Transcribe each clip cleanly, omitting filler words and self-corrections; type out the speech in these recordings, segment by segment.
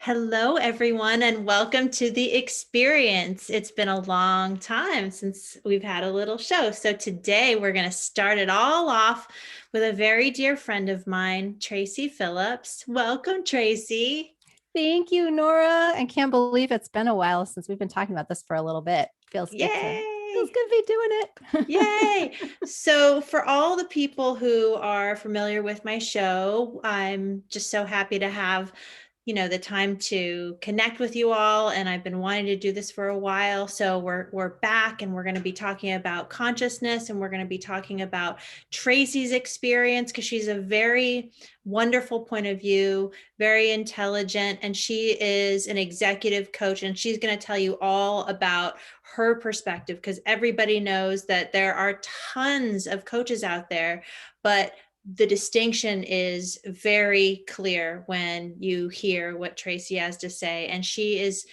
Hello, everyone, and welcome to the experience. It's been a long time since we've had a little show. So today we're going to start it all off with a very dear friend of mine, Traci Philips. Welcome, Traci. Thank you, Nora. I can't believe it's been a while since we've been talking about this for a little bit. Feels Yay! good to be doing Yay! it. So, for all the people who are familiar with my show, I'm just so happy to have, the time to connect with you all. And I've been wanting to do this for a while. So we're back, and we're going to be talking about consciousness, and we're going to be talking about Traci's experience because she's a very wonderful point of view, very intelligent, and she is an executive coach, and she's going to tell you all about her perspective because everybody knows that there are tons of coaches out there, but the distinction is very clear when you hear what Traci has to say. And she's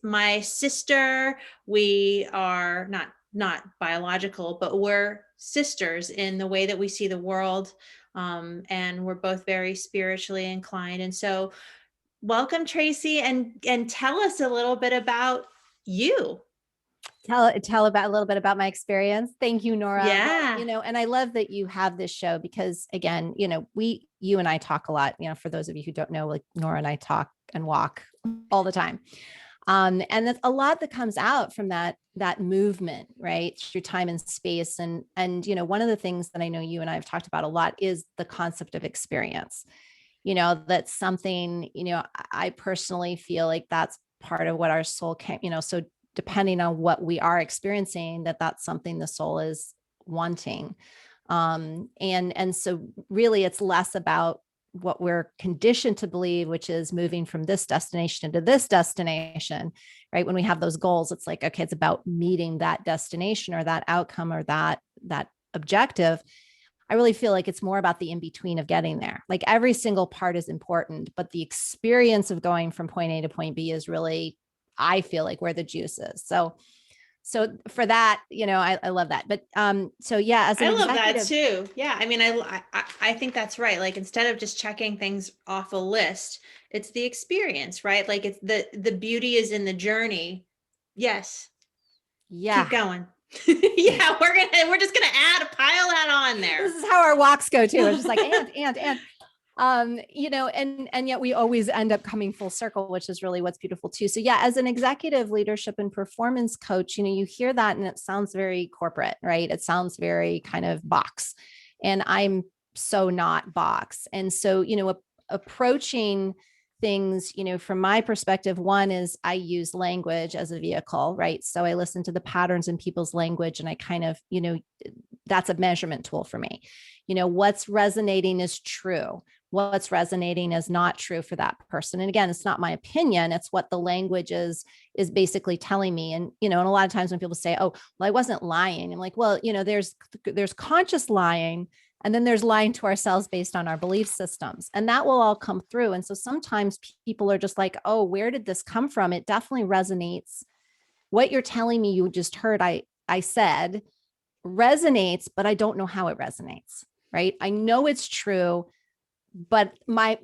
my sister. We are not biological, but we're sisters in the way that we see the world. And we're both very spiritually inclined. And so welcome, Traci, and tell us a little bit about you. Tell about a little bit about my experience. Thank you, Nora. Well, Yeah. and I love that you have this show because again, you and I talk a lot, for those of you who don't know, like Nora and I talk and walk all the time. And that's a lot that comes out from that movement, right? Through time and space. And one of the things that I know you and I have talked about a lot is the concept of experience. That's something, I personally feel like that's part of what our soul can, so depending on what we are experiencing, that's something the soul is wanting. And so really it's less about what we're conditioned to believe, which is moving from this destination to this destination, right? When we have those goals, it's like, okay, it's about meeting that destination or that outcome or that objective. I really feel like it's more about the in-between of getting there. Like every single part is important, but the experience of going from point A to point B is really, I feel like, where the juice is. So for that, I love that. But so yeah, as an I love that executive, too. Yeah, I mean, I think that's right. Like instead of just checking things off a list, it's the experience, right? Like it's the beauty is in the journey. Yes, keep yeah. going. Yeah, we're just gonna pile that on This there. is how our walks go too. It's just like and yet we always end up coming full circle, which is really what's beautiful too. So yeah, as an executive leadership and performance coach, you hear that and it sounds very corporate, right? It sounds very kind of box. And I'm so not box. And so, approaching things, from my perspective, one is I use language as a vehicle, right? So I listen to the patterns in people's language and I kind of, that's a measurement tool for me. What's resonating is true. What's resonating is not true for that person. And again, it's not my opinion. It's what the language is basically telling me. And, and a lot of times when people say, oh, well, I wasn't lying. I'm like, well, there's conscious lying. And then there's lying to ourselves based on our belief systems. And that will all come through. And so sometimes people are just like, oh, where did this come from? It definitely resonates. What you're telling me you just heard I said resonates, but I don't know how it resonates, right? I know it's true, but my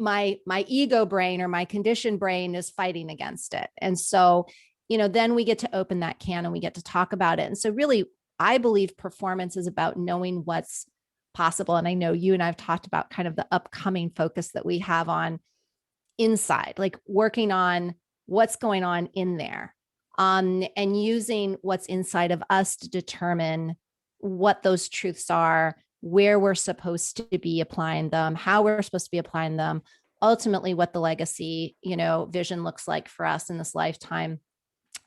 ego brain or my conditioned brain is fighting against it. And so, then we get to open that can and we get to talk about it. And so really, I believe performance is about knowing what's possible. And I know you and I've talked about kind of the upcoming focus that we have on inside, like working on what's going on in there, and using what's inside of us to determine what those truths are, where we're supposed to be applying them, how we're supposed to be applying them, ultimately what the legacy, vision looks like for us in this lifetime.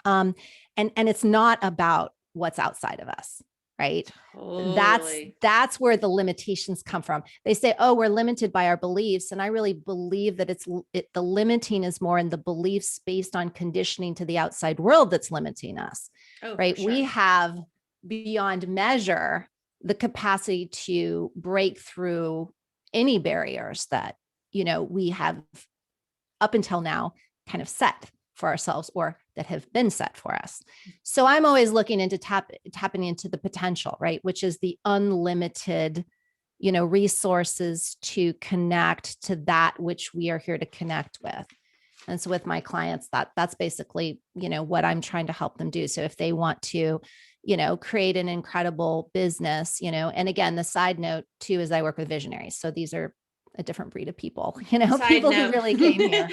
And it's not about what's outside of us, right? Totally. That's where the limitations come from. They say, oh, we're limited by our beliefs. And I really believe that the limiting is more in the beliefs based on conditioning to the outside world that's limiting us, Oh, right? for sure. We have beyond measure the capacity to break through any barriers that, we have up until now kind of set for ourselves or that have been set for us. So I'm always looking into tapping into the potential, right? Which is the unlimited, resources to connect to that which we are here to connect with. And so with my clients, that's basically, what I'm trying to help them do. So if they want to, create an incredible business, and again, the side note too, is I work with visionaries. So these are a different breed of people, Side people who note, really came here. Yeah.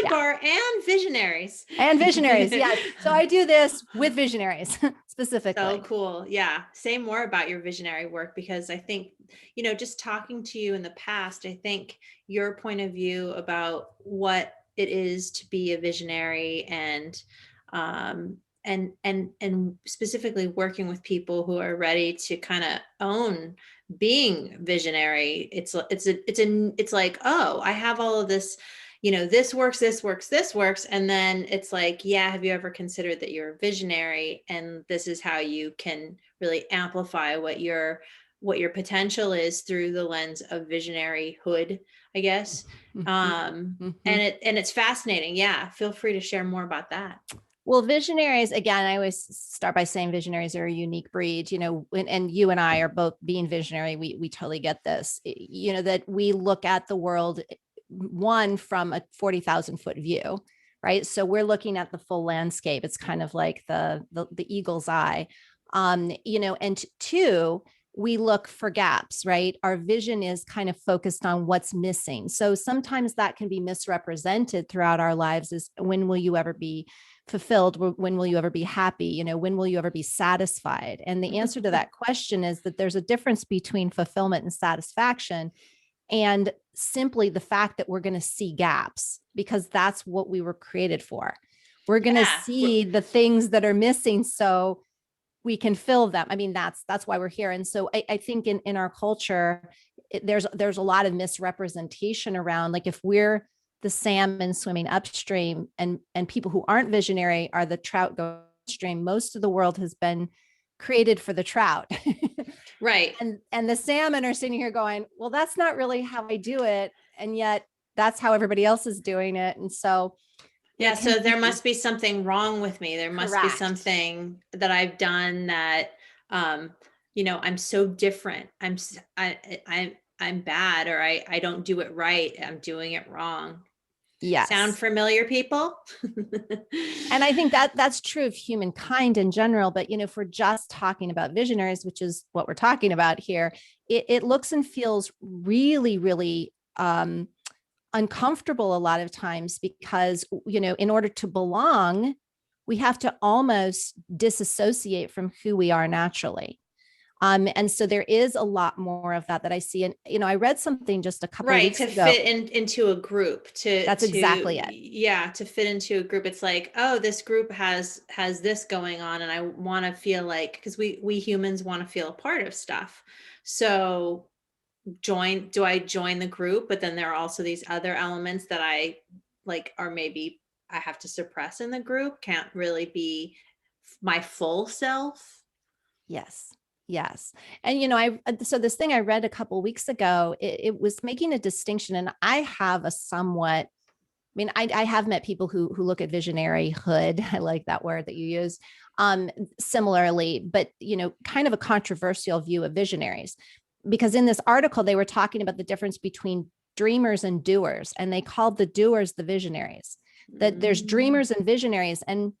sidebar, and visionaries. And visionaries. Yes. So I do this with visionaries So specifically. cool. Yeah. Say more about your visionary work, because I think, just talking to you in the past, I think your point of view about what it is to be a visionary, and specifically working with people who are ready to kind of own being visionary. It's like, oh, I have all of this, this works, this works, this works. And then it's like, yeah, have you ever considered that you're a visionary? And this is how you can really amplify what your potential is through the lens of visionaryhood, I guess. Mm-hmm. And it's fascinating. Yeah. Feel free to share more about that. Well, visionaries, again, I always start by saying visionaries are a unique breed, and you and I are both being visionary. We totally get this, that we look at the world, one, from a 40,000 foot view, right? So we're looking at the full landscape. It's kind of like the eagle's eye, and two, we look for gaps, right? Our vision is kind of focused on what's missing. So sometimes that can be misrepresented throughout our lives is, when will you ever be fulfilled? When will you ever be happy? When will you ever be satisfied? And the answer to that question is that there's a difference between fulfillment and satisfaction, and simply the fact that we're going to see gaps, because that's what we were created for. We're going to Yeah. see the things that are missing so we can fill them. I mean, that's why we're here. And so I think in our culture, there's a lot of misrepresentation around, like, if we're the salmon swimming upstream, and people who aren't visionary are the trout going upstream. Most of the world has been created for the trout. Right. And the salmon are sitting here going, well, that's not really how I do it. And yet that's how everybody else is doing it. And so Yeah, it can so there be must be something wrong with me. There must be correct. something that I've done that, I'm so different. I'm bad, or I don't do it right. I'm doing it wrong. Sound Yes. familiar, people? And I think that that's true of humankind in general. But, if we're just talking about visionaries, which is what we're talking about here, it looks and feels really, really uncomfortable a lot of times, because, in order to belong, we have to almost disassociate from who we are naturally. And so there is a lot more of that I see. And, I read something just a couple of Right, weeks to ago. fit into a group, That's exactly it. to fit into a group. It's like, oh, this group has this going on, and I want to feel like, because we humans want to feel a part of stuff. So do I join the group? But then there are also these other elements that I like, or maybe I have to suppress in the group, can't really be my full self. Yes. Yes. And, so this thing I read a couple of weeks ago, it was making a distinction. And I have a somewhat, I have met people who look at visionaryhood. I like that word that you use. Similarly, but, kind of a controversial view of visionaries, because in this article, they were talking about the difference between dreamers and doers, and they called the doers the visionaries, that there's dreamers and visionaries. And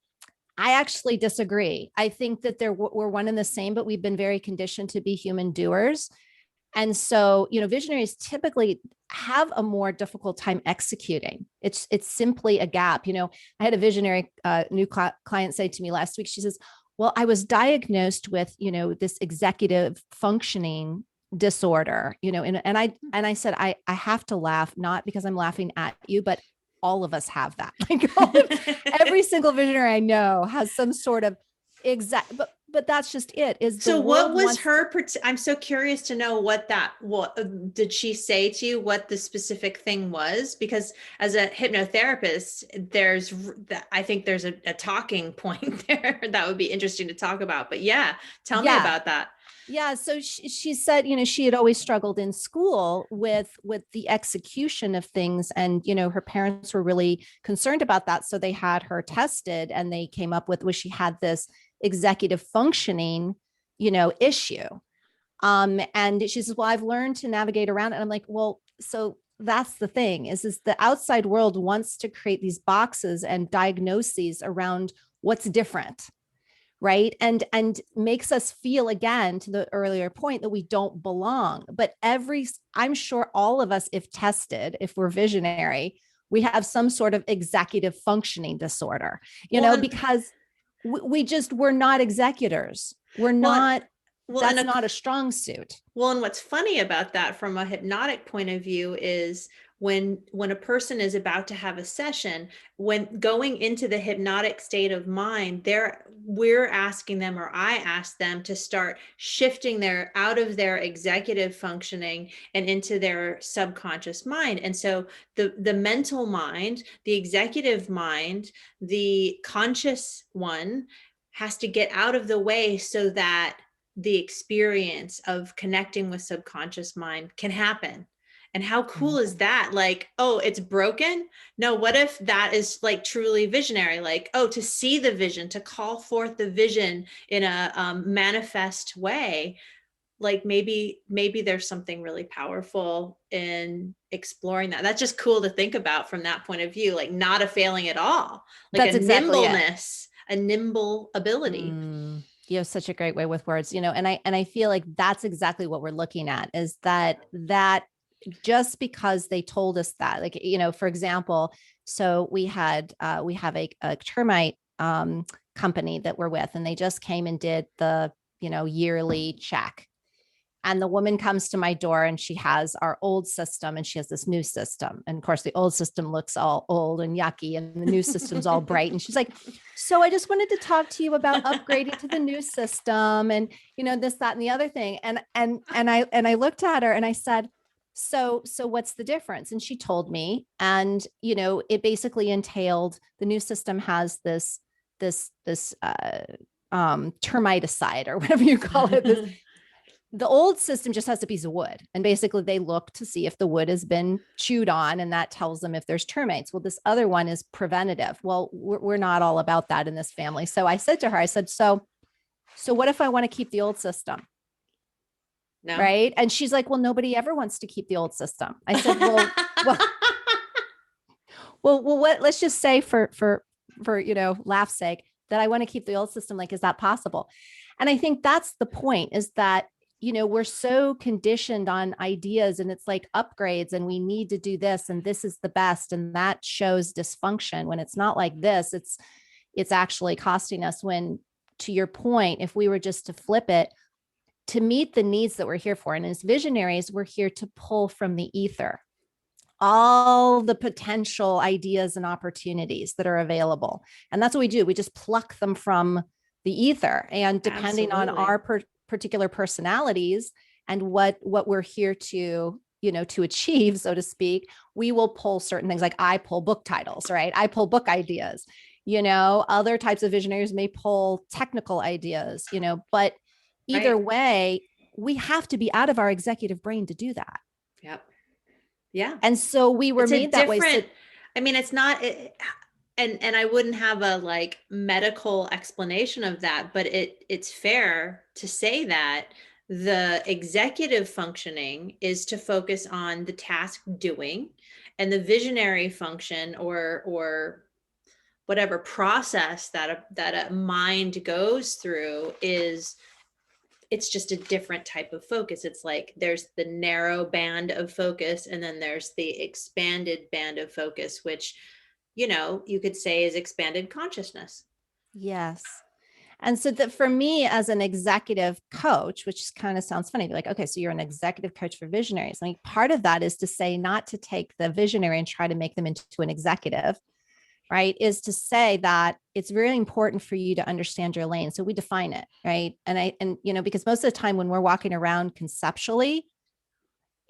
I actually disagree. I think that we're one and the same, but we've been very conditioned to be human doers. And so, visionaries typically have a more difficult time executing. It's simply a gap. I had a visionary new client say to me last week, she says, well, I was diagnosed with, this executive functioning disorder, and I said, I have to laugh, not because I'm laughing at you, but all of us have that. Every single visionary I know has some sort of exact, but that's just it, is the So what world was wants her, I'm so curious to know what did she say to you, what the specific thing was? Because as a hypnotherapist, I think there's a talking point there that would be interesting to talk about. But yeah, tell me yeah. about that. Yeah. So she said, she had always struggled in school with the execution of things. And, her parents were really concerned about that. So they had her tested, and they came up with, she had this executive functioning, issue. And she says, well, I've learned to navigate around. And I'm like, well, so that's the thing is the outside world wants to create these boxes and diagnoses around what's different, right? And makes us feel, again, to the earlier point, that we don't belong. But I'm sure all of us, if tested, if we're visionary, we have some sort of executive functioning disorder, Well, because we're not executors. We're well, not, well, that's not a strong suit. well, and what's funny about that from a hypnotic point of view is when a person is about to have a session, when going into the hypnotic state of mind, we're asking them, or I ask them, to start shifting their out of their executive functioning and into their subconscious mind. And so the mental mind, the executive mind, the conscious one has to get out of the way so that the experience of connecting with subconscious mind can happen. And how cool is that? Like, oh, it's broken. No, what if that is like truly visionary? Like, oh, to see the vision, to call forth the vision in a manifest way. Like maybe there's something really powerful in exploring that. That's just cool to think about from that point of view. Like not a failing at all, like a That's exactly it. nimbleness, a nimble ability. You have such a great way with words, and I feel like that's exactly what we're looking at, is that just because they told us that, like, for example, so we have a termite company that we're with, and they just came and did the yearly check. And the woman comes to my door and she has our old system and she has this new system. And of course, the old system looks all old and yucky, and the new system's all bright. And she's like, so I just wanted to talk to you about upgrading to the new system, and this, that, and the other thing. And I looked at her and I said, so what's the difference? And she told me, and it basically entailed, the new system has this termiticide, or whatever you call it. The old system just has a piece of wood, and basically they look to see if the wood has been chewed on, and that tells them if there's termites. Well, this other one is preventative. Well, we're not all about that in this family. So I said to her, I said, so what if I want to keep the old system? No. Right. And she's like, well, nobody ever wants to keep the old system. I said, what, let's just say for laugh's sake, that I want to keep the old system. Like, is that possible? And I think that's the point, is that we're so conditioned on ideas, and it's like upgrades, and we need to do this, and this is the best. And that shows dysfunction, when it's not like this. It's actually costing us. When, to your point, if we were just to flip it, to meet the needs that we're here for. And as visionaries, we're here to pull from the ether all the potential ideas and opportunities that are available. And that's what we do. We just pluck them from the ether. And depending on our particular personalities and what we're here to achieve, so to speak, we will pull certain things. Like I pull book titles, right? I pull book ideas. Other types of visionaries may pull technical ideas, but either way, we have to be out of our executive brain to do that. Yep. Yeah. And so we were made that way. So, I mean, it's not, and I wouldn't have a like medical explanation of that, but it's fair to say that the executive functioning is to focus on the task doing, and the visionary function or whatever process that a mind goes through it's just a different type of focus. It's like there's the narrow band of focus, and then there's the expanded band of focus, which, you could say is expanded consciousness. Yes. And so that for me as an executive coach, which kind of sounds funny, like, okay, so you're an executive coach for visionaries. I mean, part of that is to say, not to take the visionary and try to make them into an executive, right? Is to say that it's very important for you to understand your lane. So we define it, right? And because most of the time when we're walking around conceptually,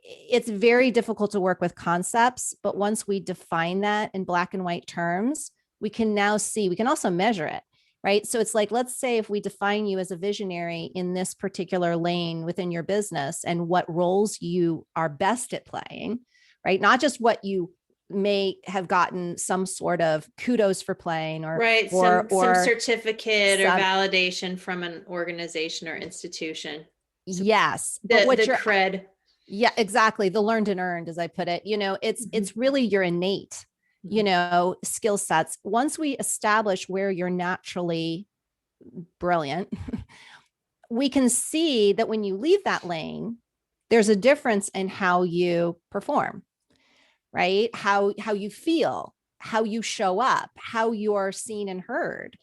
it's very difficult to work with concepts. But once we define that in black and white terms, we can also measure it, right? So it's like, let's say if we define you as a visionary in this particular lane within your business, and what roles you are best at playing, right? Not just what you may have gotten some sort of kudos for playing, or some certificate or validation from an organization or institution. Yes. But the cred. Yeah, exactly. The learned and earned, as I put it, it's Mhm. really your innate, Mhm. skill sets. Once we establish where you're naturally brilliant, we can see that when you leave that lane, there's a difference in how you perform, right? How you feel, how you show up, how you're seen and heard.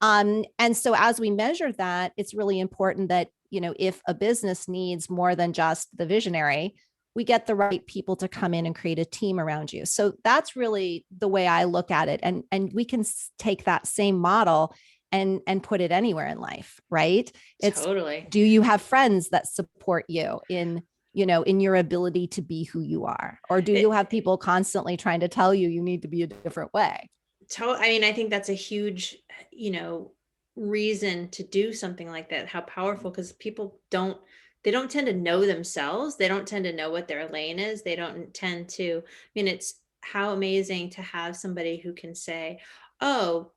And so as we measure that, it's really important that, if a business needs more than just the visionary, we get the right people to come in and create a team around you. So that's really the way I look at it. And we can take that same model and put it anywhere in life, right? It's, Totally. do you have friends that support you in your ability to be who you are? Or do you It, have people constantly trying to tell you need to be a different way? I mean, I think that's a huge, reason to do something like that. How powerful, because people they don't tend to know themselves. They don't tend to know what their lane is. They don't tend to, I mean, it's how amazing to have somebody who can say, oh,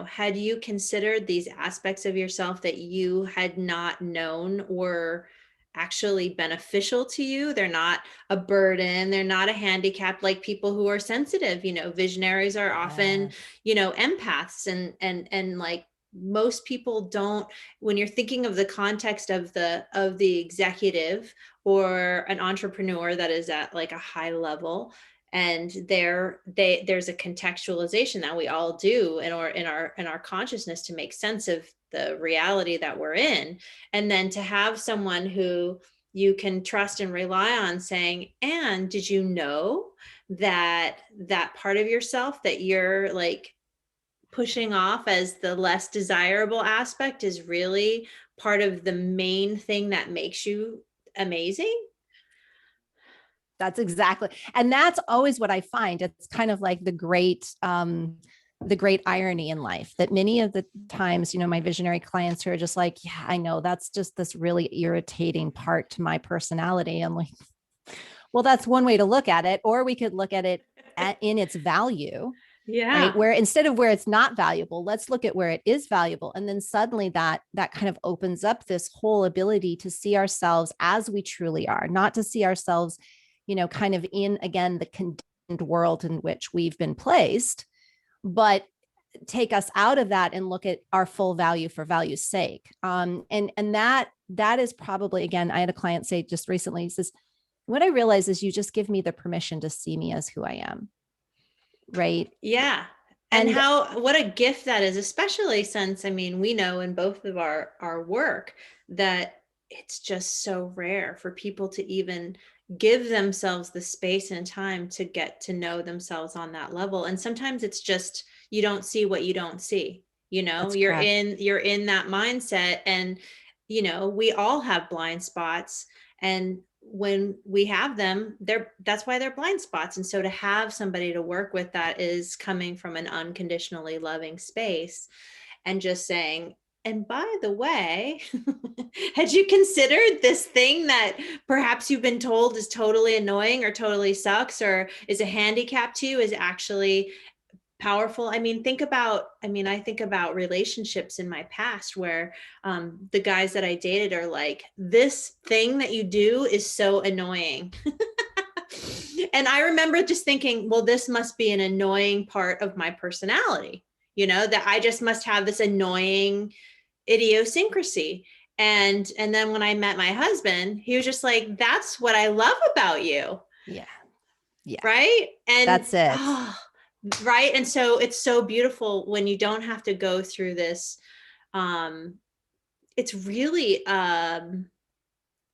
had you considered these aspects of yourself that you had not known were actually beneficial to you? They're not a burden. They're not a handicap, like people who are sensitive. Visionaries are often, Yes. empaths, and like most people don't. When you're thinking of the context of the executive or an entrepreneur that is at like a high level, and there's a contextualization that we all do in our consciousness to make sense of the reality that we're in, and then to have someone who you can trust and rely on saying, and did you know that part of yourself that you're like pushing off as the less desirable aspect is really part of the main thing that makes you amazing? That's exactly. And that's always what I find. It's kind of like the great irony in life that many of the times, my visionary clients who are just like, yeah, I know that's just this really irritating part to my personality. I'm like, well, that's one way to look at it. Or we could look at it in its value, right? Yeah. Where instead of where it's not valuable, let's look at where it is valuable. And then suddenly that kind of opens up this whole ability to see ourselves as we truly are, not to see ourselves, kind of in, again, the condemned world in which we've been placed, but take us out of that and look at our full value for value's sake. And that is probably, again, I had a client say just recently, he says, what I realize is you just give me the permission to see me as who I am. Right. Yeah. And And what a gift that is, especially since, I mean, we know in both of our work that it's just so rare for people to even give themselves the space and time to get to know themselves on that level. And sometimes it's just you don't see what you don't see. that's You're correct. in that mindset, and we all have blind spots, and when we have them, that's why they're blind spots. And so to have somebody to work with that is coming from an unconditionally loving space and just saying, and by the way, had you considered this thing that perhaps you've been told is totally annoying or totally sucks or is a handicap to you is actually powerful? I mean, I think about relationships in my past where the guys that I dated are like, this thing that you do is so annoying. And I remember just thinking, well, this must be an annoying part of my personality, that I just must have this annoying idiosyncrasy. And then when I met my husband, he was just like, that's what I love about you. Yeah. Yeah. Right. And That's it. oh, right. And so it's so beautiful when you don't have to go through this. um it's really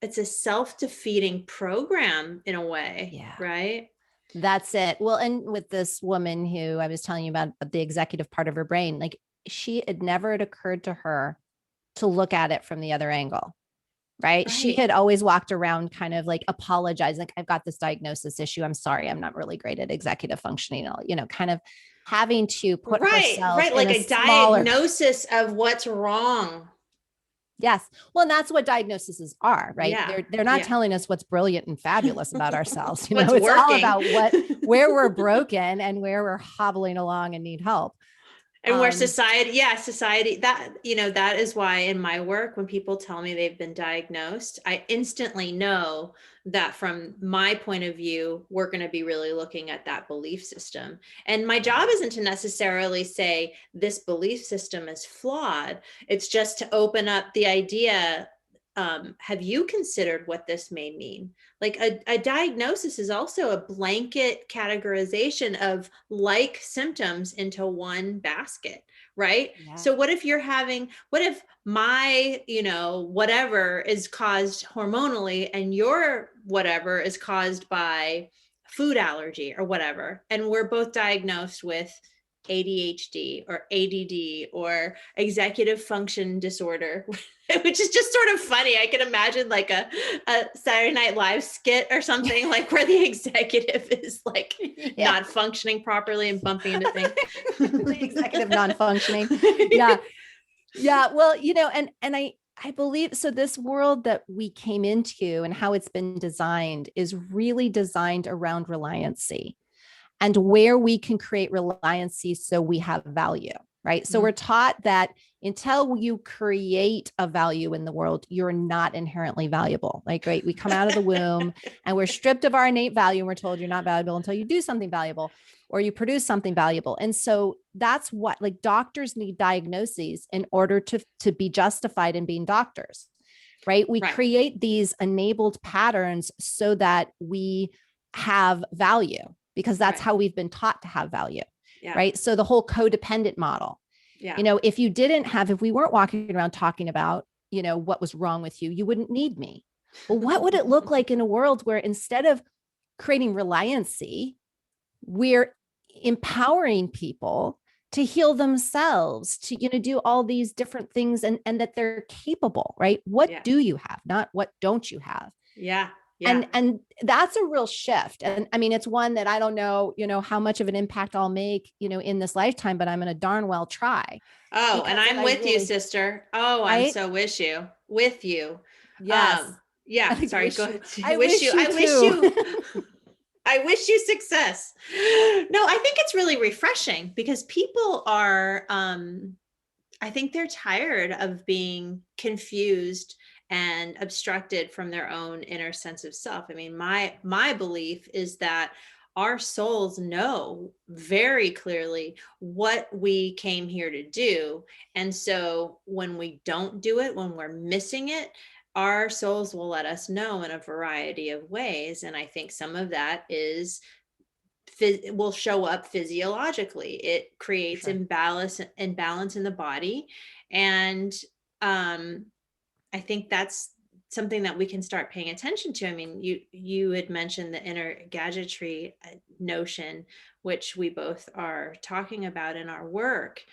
it's a self-defeating program in a way, Yeah. right? That's it. Well, and with this woman who I was telling you about the executive part of her brain, like it never had occurred to her to look at it from the other angle. Right. She Right. had always walked around kind of like apologizing, like, I've got this diagnosis issue. I'm sorry. I'm not really great at executive functioning, kind of having to put Right, herself right, in like a a smaller. diagnosis of what's wrong. Yes. Well, and that's what diagnoses are, right? Yeah, They're not yeah. telling us what's brilliant and fabulous about ourselves. What's It's all working. about where we're broken and where we're hobbling along and need help. And where society, that, that is why in my work, when people tell me they've been diagnosed, I instantly know that from my point of view, we're going to be really looking at that belief system. And my job isn't to necessarily say this belief system is flawed. It's just to open up the idea. Have you considered what this may mean? Like a diagnosis is also a blanket categorization of like symptoms into one basket, right? Yeah. So what if my, whatever is caused hormonally and your whatever is caused by food allergy or whatever, and we're both diagnosed with ADHD or ADD or executive function disorder, which is just sort of funny. I can imagine like a Saturday Night Live skit or something, like where the executive is like not functioning properly and bumping into things. The executive non-functioning. Yeah. Yeah. Well, and I believe so. This world that we came into and how it's been designed is really designed around reliancy and where we can create reliancy so we have value, right? So we're taught that until you create a value in the world, you're not inherently valuable. Like, right, we come out of the womb and we're stripped of our innate value and we're told you're not valuable until you do something valuable or you produce something valuable. And so that's what, like, doctors need diagnoses in order to be justified in being doctors, right? We create these enabled patterns so that we have value, because that's how we've been taught to have value. Right. So the whole codependent model, if we weren't walking around talking about, what was wrong with you, you wouldn't need me. Well, what would it look like in a world where instead of creating reliancy, we're empowering people to heal themselves, to, do all these different things and that they're capable, right? What do you have? Not what don't you have? Yeah. And that's a real shift. And I mean, it's one that I don't know, how much of an impact I'll make, in this lifetime, but I'm going to darn well try. Oh, and I'm with you, sister. Oh, I'm so with you. Yes. Yeah. Sorry. Go ahead. I wish you. I wish you success. No, I think it's really refreshing because people are, I think they're tired of being confused and obstructed from their own inner sense of self. I mean, my belief is that our souls know very clearly what we came here to do. And so when we don't do it, when we're missing it, our souls will let us know in a variety of ways. And I think some of that will show up physiologically. It creates imbalance in the body. And I think that's something that we can start paying attention to. I mean, you had mentioned the inner gadgetry notion, which we both are talking about in our work.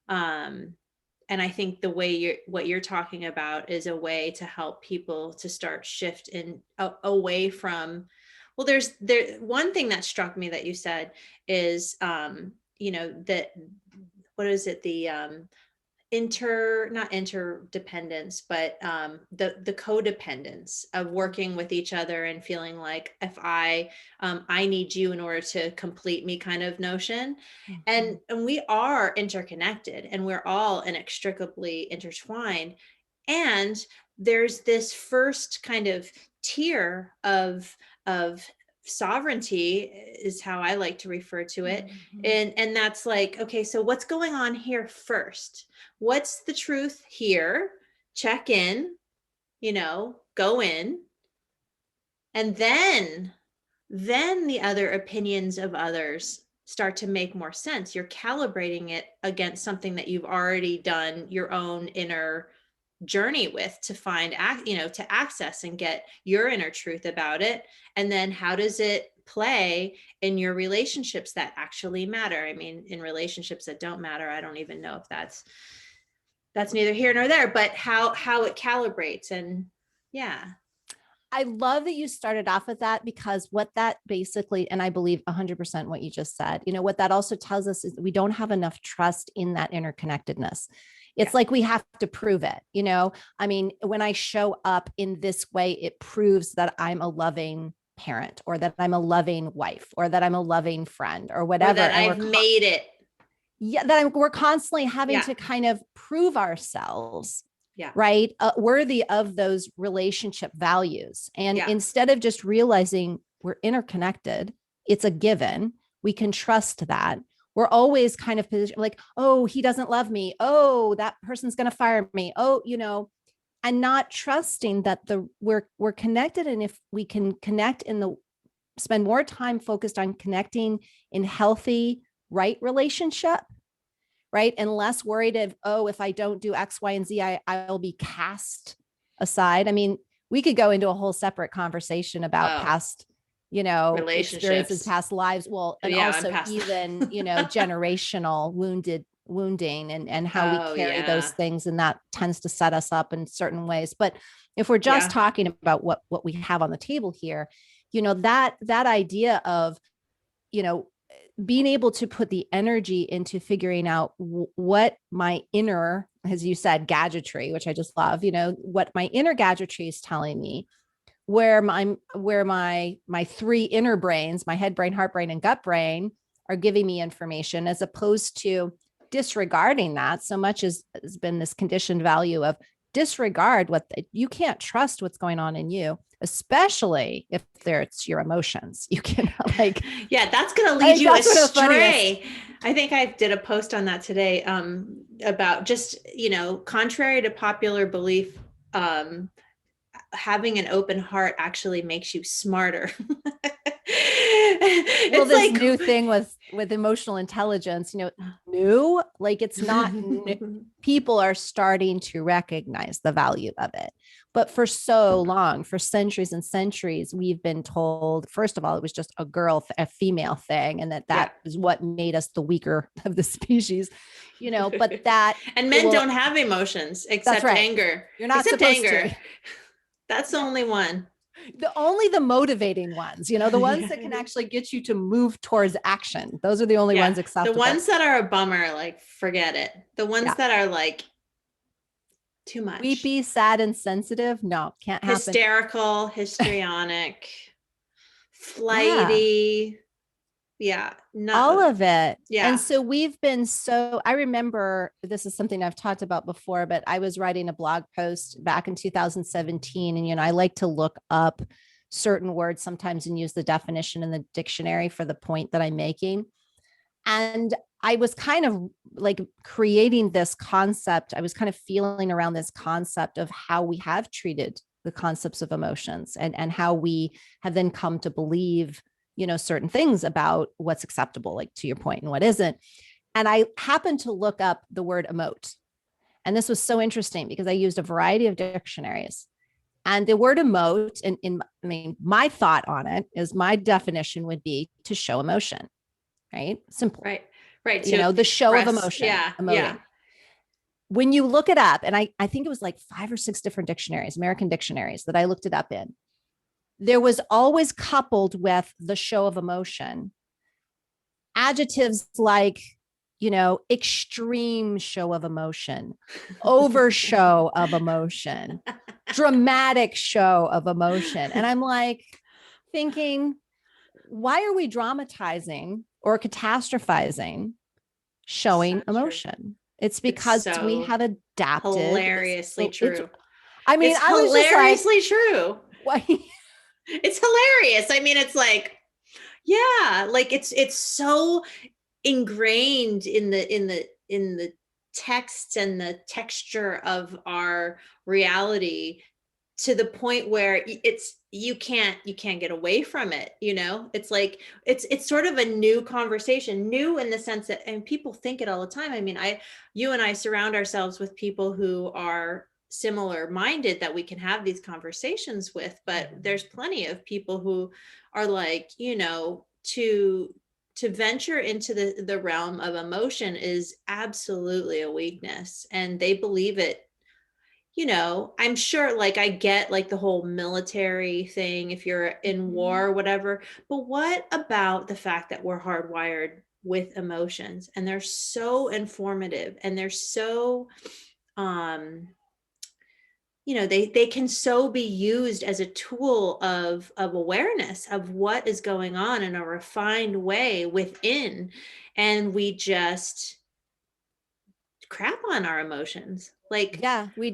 And I think what you're talking about is a way to help people to start shift away from, well, there's one thing that struck me that you said is, that, what is it? The, not interdependence, but the codependence of working with each other and feeling like if I need you in order to complete me kind of notion. And we are interconnected and we're all inextricably intertwined. And there's this first kind of tier of sovereignty is how I like to refer to it. And that's like, okay, so what's going on here first? What's the truth here? Check in, go in. And then the other opinions of others start to make more sense. You're calibrating it against something that you've already done your own inner journey with to find, to access and get your inner truth about it. And then how does it play in your relationships that actually matter? I mean, in relationships that don't matter, I don't even know if that's neither here nor there, but how it calibrates. And I love that you started off with that, because what that basically, and I believe 100% what you just said, what that also tells us is that we don't have enough trust in that interconnectedness. It's like we have to prove it. I mean, when I show up in this way, it proves that I'm a loving parent, or that I'm a loving wife, or that I'm a loving friend, or whatever. Or that I've made it. yeah, that we're constantly having Yeah. to kind of prove ourselves, Yeah. right? Worthy of those relationship values. And Yeah. instead of just realizing we're interconnected, it's a given, we can trust that. We're always kind of positioned like, oh, he doesn't love me. Oh, that person's going to fire me. Oh, and not trusting that we're connected. And if we can connect in the spend more time focused on connecting in healthy, right relationship, right? And less worried of, oh, if I don't do X, Y, and Z, I'll be cast aside. I mean, we could go into a whole separate conversation about Oh, past, experiences, relationships. past lives. Well, and Yeah, I'm also past even, generational wounding and how we Oh, carry those yeah. things. And that tends to set us up in certain ways. But if we're just Yeah. talking about what we have on the table here, that idea of, you know, being able to put the energy into figuring out what my inner, as you said, gadgetry, which I just love, what my inner gadgetry is telling me, where my three inner brains, my head brain, heart brain, and gut brain, are giving me information, as opposed to disregarding that. So much as has been this conditioned value of disregard you can't trust what's going on in you, especially if it's your emotions. You can like, Yeah, that's going to I lead think you that's one of the funniest. astray. I think I did a post on that today, about just, contrary to popular belief, um, having an open heart actually makes you smarter. Well, It's this like, new thing with emotional intelligence, new, like it's not new. People are starting to recognize the value of it. But for so long, for centuries and centuries, we've been told, first of all, it was just a female thing, and that yeah. is what made us the weaker of the species, but that And it men will, don't have emotions that's except right. anger. You're not Except supposed anger. to. That's the Yeah. only one. The motivating ones, the ones Yeah. that can actually get you to move towards action. Those are the only Yeah. ones The acceptable. ones that are a bummer, like, forget it. The ones Yeah. that are like too much. Weepy, sad, and sensitive. No, can't happen. Hysterical, histrionic, Yeah, flighty. Yeah. all No. of it. And Yeah. so I remember, this is something I've talked about before, but I was writing a blog post back in 2017. And, I like to look up certain words sometimes and use the definition in the dictionary for the point that I'm making. And I was kind of like creating this concept. I was kind of feeling around this concept of how we have treated the concepts of emotions, and how we have then come to believe, certain things about what's acceptable, like to your point, and what isn't. And I happened to look up the word emote. And this was so interesting because I used a variety of dictionaries. And the word emote, my thought on it is, my definition would be to show emotion, right? Simple. Right. Right. To The show of express. emotion, Yeah. Yeah. emoting. When you look it up, and I think it was like 5 or 6 different dictionaries, American dictionaries, that I looked it up in, there was always coupled with the show of emotion adjectives like, extreme show of emotion, over show of emotion, dramatic show of emotion. And I'm like thinking, why are we dramatizing or catastrophizing So showing true. emotion? It's It's because we so have adapted. hilariously It's true. I mean, It's I was just like, hilariously true. why? It's hilarious. I mean, it's like, yeah, like it's so ingrained in the text and the texture of our reality, to the point where you can't get away from it. It's like it's sort of a new conversation, new in the sense that, and people think it all the time. I mean, you and I surround ourselves with people who are similar minded that we can have these conversations with, but there's plenty of people who are like, to venture into the realm of emotion is absolutely a weakness, and they believe it. I'm sure, like, I get like the whole military thing, if you're in war or whatever, but what about the fact that we're hardwired with emotions, and they're so informative, and they're so, um they can so be used as a tool of awareness of what is going on in a refined way within, and we just crap on our emotions. Like, Yeah, we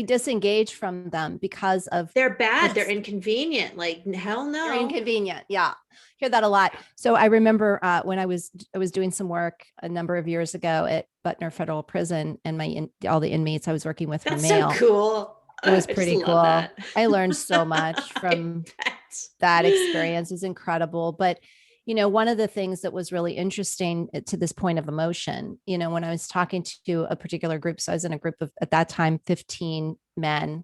disengage from them because of they're bad. They're this. inconvenient. Like, hell They're no. inconvenient. Yeah. Hear that a lot. So I remember when I was doing some work a number of years ago at Butner Federal Prison, and all the inmates I was working with were That's so male. cool. It was I just pretty love cool. that. I learned so much I from bet. that experience. Is incredible. But one of the things that was really interesting to this point of emotion, when I was talking to a particular group, so I was in a group of, at that time, 15 men.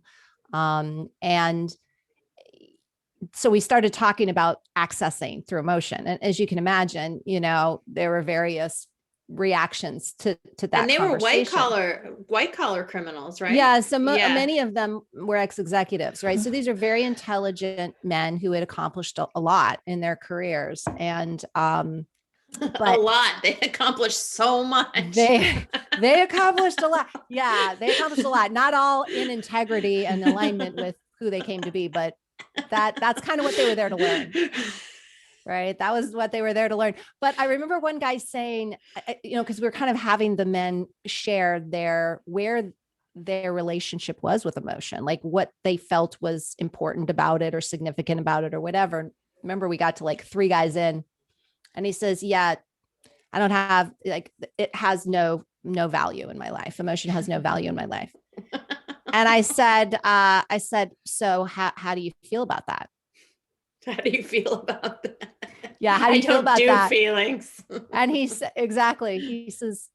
And so we started talking about accessing through emotion. And as you can imagine, there were various reactions to that And they were conversation. white collar criminals, right? Yeah. So Yeah. many of them were ex-executives, right? So these are very intelligent men who had accomplished a lot in their careers. And, A but lot. They accomplished so much. they accomplished a lot. Yeah, they accomplished a lot. Not all in integrity and alignment with who they came to be, but that's kind of what they were there to learn. Right. That was what they were there to learn. But I remember one guy saying, because we were kind of having the men share where their relationship was with emotion, like what they felt was important about it or significant about it or whatever. Remember, we got to like 3 guys in, and he says, yeah, I don't have, like, it has no value in my life. Emotion has no value in my life. And I said, so how do you feel about that? How do you feel about that? Yeah. How do you feel about that? Feelings. And he said, exactly. He says,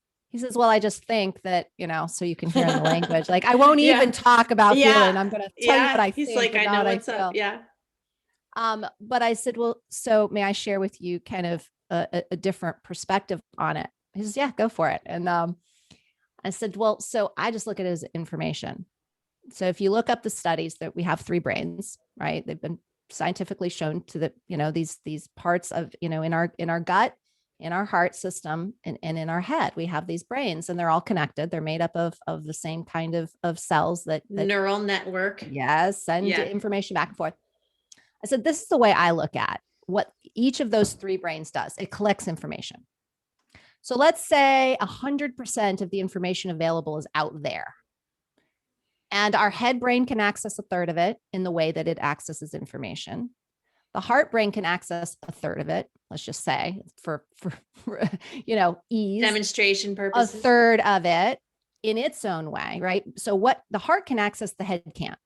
well, I just think that, so you can hear in the language, like, I won't even talk about feeling. I'm going to tell you what I He's think, like, but I not know what I what's feel. up. Yeah. But I said, well, so may I share with you kind of a different perspective on it? He says, yeah, go for it. And I said, well, so I just look at it as information. So if you look up the studies, that we have 3 brains, right? They've been scientifically shown to these parts of, in our gut, in our heart system, and in our head, we have these brains, and they're all connected. They're made up of the same kind of cells that neural network. Yes. Send information back and forth. I said, this is the way I look at what each of those 3 brains does. It collects information. So let's say 100% of the information available is out there. And our head brain can access 1/3 of it in the way that it accesses information. The heart brain can access 1/3 of it. Let's just say for ease, demonstration purposes, 1/3 of it in its own way, right? So what the heart can access, the head can't.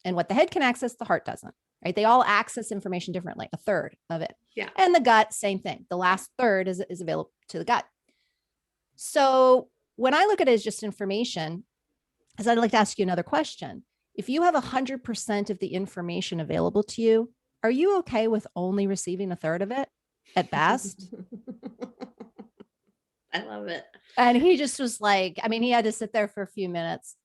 And what the head can access, the heart doesn't, right? They all access information differently, 1/3 of it. Yeah. And the gut, same thing. The last 1/3 is available to the gut. So when I look at it as just information, as I'd like to ask you another question. If you have 100% of the information available to you, are you okay with only receiving 1/3 of it at best? I love it. And he just was like, he had to sit there for a few minutes.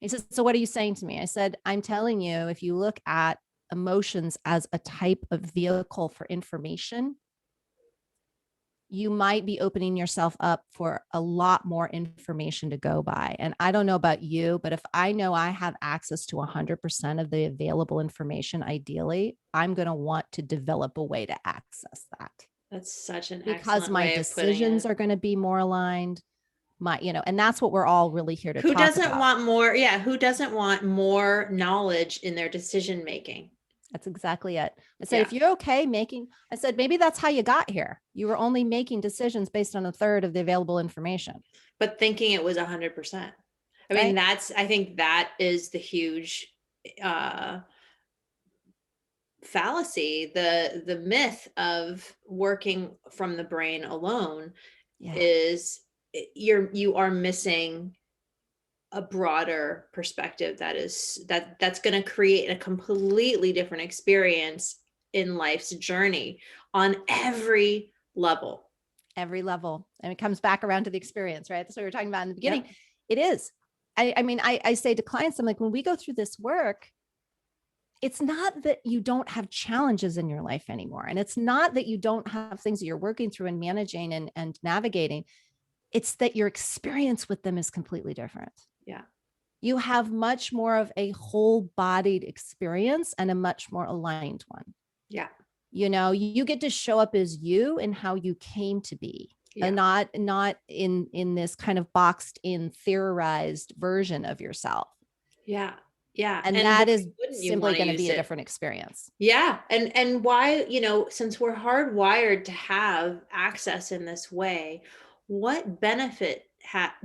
He said, so what are you saying to me? I said, I'm telling you, if you look at emotions as a type of vehicle for information, you might be opening yourself up for a lot more information to go by. And I don't know about you, but if I know I have access to 100% of the available information, ideally, I'm going to want to develop a way to access that. That's such an because my decisions are going to be more aligned. And that's what we're all really here to talk about. Who doesn't want more? Yeah. Who doesn't want more knowledge in their decision making? That's exactly it. I said, if you're okay I said, maybe that's how you got here. You were only making decisions based on 1/3 of the available information. But thinking it was 100%. I mean, I think that is the huge fallacy, the myth of working from the brain alone is you are missing a broader perspective that's going to create a completely different experience in life's journey on every level. And it comes back around to the experience, right? That's what we were talking about in the beginning. Yep. It is. I say to clients, I'm like, when we go through this work, it's not that you don't have challenges in your life anymore. And it's not that you don't have things that you're working through and managing and navigating. It's that your experience with them is completely different. Yeah. You have much more of a whole-bodied experience and a much more aligned one. Yeah. You get to show up as you and how you came to be. and not in this kind of boxed in theorized version of yourself. Yeah. Yeah. And And why that is wouldn't you simply want to going to use be a it? different experience. Yeah. And why, since we're hardwired to have access in this way, what benefit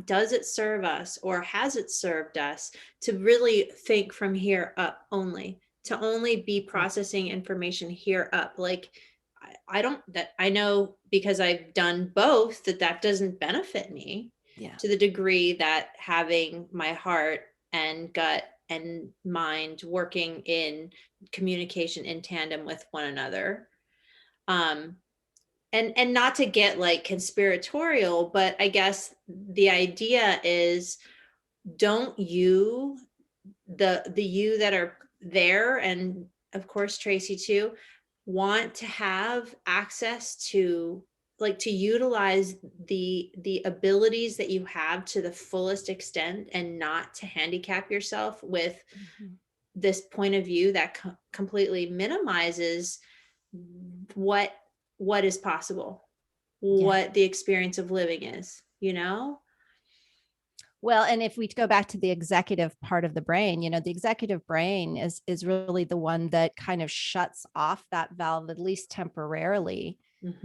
does it serve us, or has it served us to really think from here up only, to only be processing information here up? Like, I don't, that I know, because I've done both, that doesn't benefit me to the degree that having my heart and gut and mind working in communication in tandem with one another. And not to get like conspiratorial, but I guess the idea is, don't you, the you that are there, and of course Traci too, want to have access to, like, to utilize the abilities that you have to the fullest extent, and not to handicap yourself with this point of view that completely minimizes what is possible, what the experience of living is, Well, and if we go back to the executive part of the brain, the executive brain is really the one that kind of shuts off that valve, at least temporarily,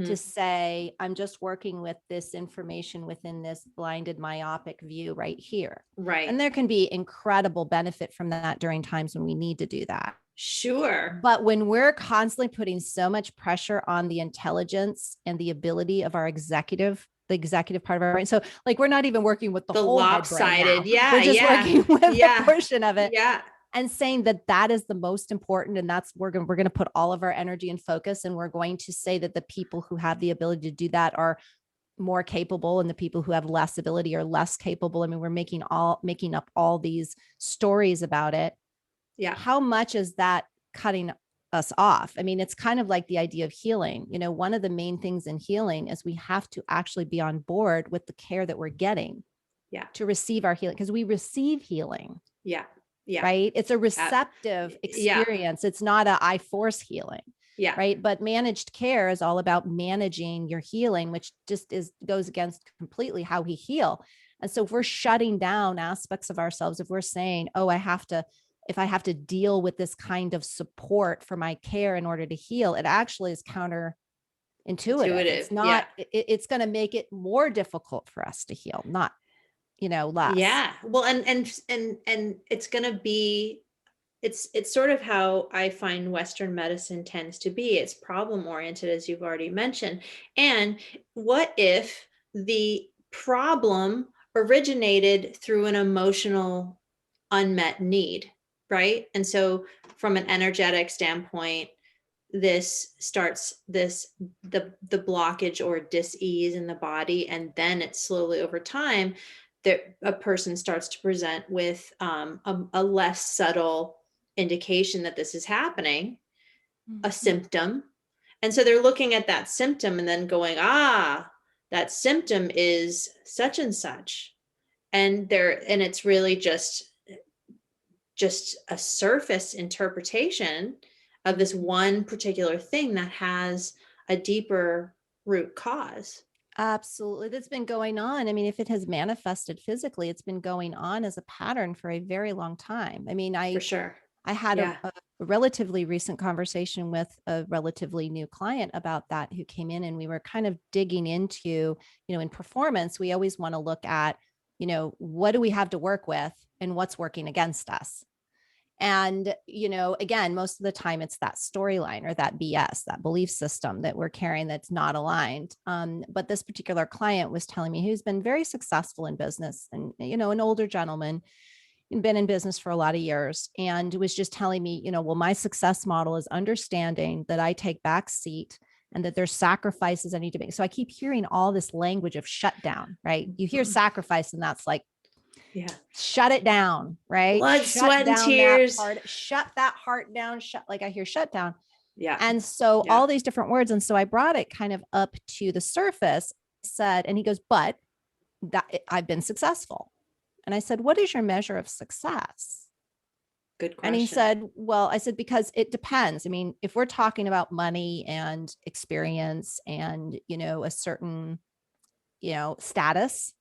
to say, I'm just working with this information within this blinded myopic view right here. Right. And there can be incredible benefit from that during times when we need to do that. Sure. But when we're constantly putting so much pressure on the intelligence and the ability of the executive part of our brain. So like, we're not even working with the whole lopsided head brain now. Yeah. We're just working with a portion of it. Yeah. And saying that is the most important. And that's, we're going to put all of our energy and focus. And we're going to say that the people who have the ability to do that are more capable, and the people who have less ability are less capable. I mean, we're making up all these stories about it. Yeah. How much is that cutting us off? I mean, it's kind of like the idea of healing. One of the main things in healing is we have to actually be on board with the care that we're getting to receive our healing, because we receive healing. Yeah. Yeah. Right. It's a receptive experience. It's not I force healing. Yeah. Right. But managed care is all about managing your healing, which just goes against completely how we heal. And so if we're shutting down aspects of ourselves, if we're saying, oh, if I have to deal with this kind of support for my care in order to heal, it actually is counterintuitive. It's not, it's going to make it more difficult for us to heal, not, less. Yeah. Well, and it's going to be, it's sort of how I find Western medicine tends to be. It's problem oriented, as you've already mentioned. And what if the problem originated through an emotional unmet need, right? And so from an energetic standpoint, this starts the blockage or dis-ease in the body, and then it slowly over time that a person starts to present with a less subtle indication that this is happening, a symptom. And so they're looking at that symptom and then going, that symptom is such and such. And it's really just a surface interpretation of this one particular thing that has a deeper root cause. Absolutely. That's been going on. I mean, if it has manifested physically, it's been going on as a pattern for a very long time. I mean, For sure. I had a relatively recent conversation with a relatively new client about that, who came in, and we were kind of digging into, in performance, we always want to look at, what do we have to work with and what's working against us. And, again, most of the time it's that storyline or that BS, that belief system that we're carrying that's not aligned. But this particular client was telling me, who's been very successful in business, and, an older gentleman, and been in business for a lot of years, and was just telling me, well, my success model is understanding that I take back seat and that there's sacrifices I need to make. So I keep hearing all this language of shutdown, right? You hear sacrifice, and that's like, shut it down, right? Blood, sweat, and tears. Shut that heart down. Like I hear shut down. Yeah. And so all these different words. And so I brought it kind of up to the surface, said, and he goes, but I've been successful. And I said, what is your measure of success? Good question. And he said, well, I said, because it depends. I mean, if we're talking about money and experience and, a certain status,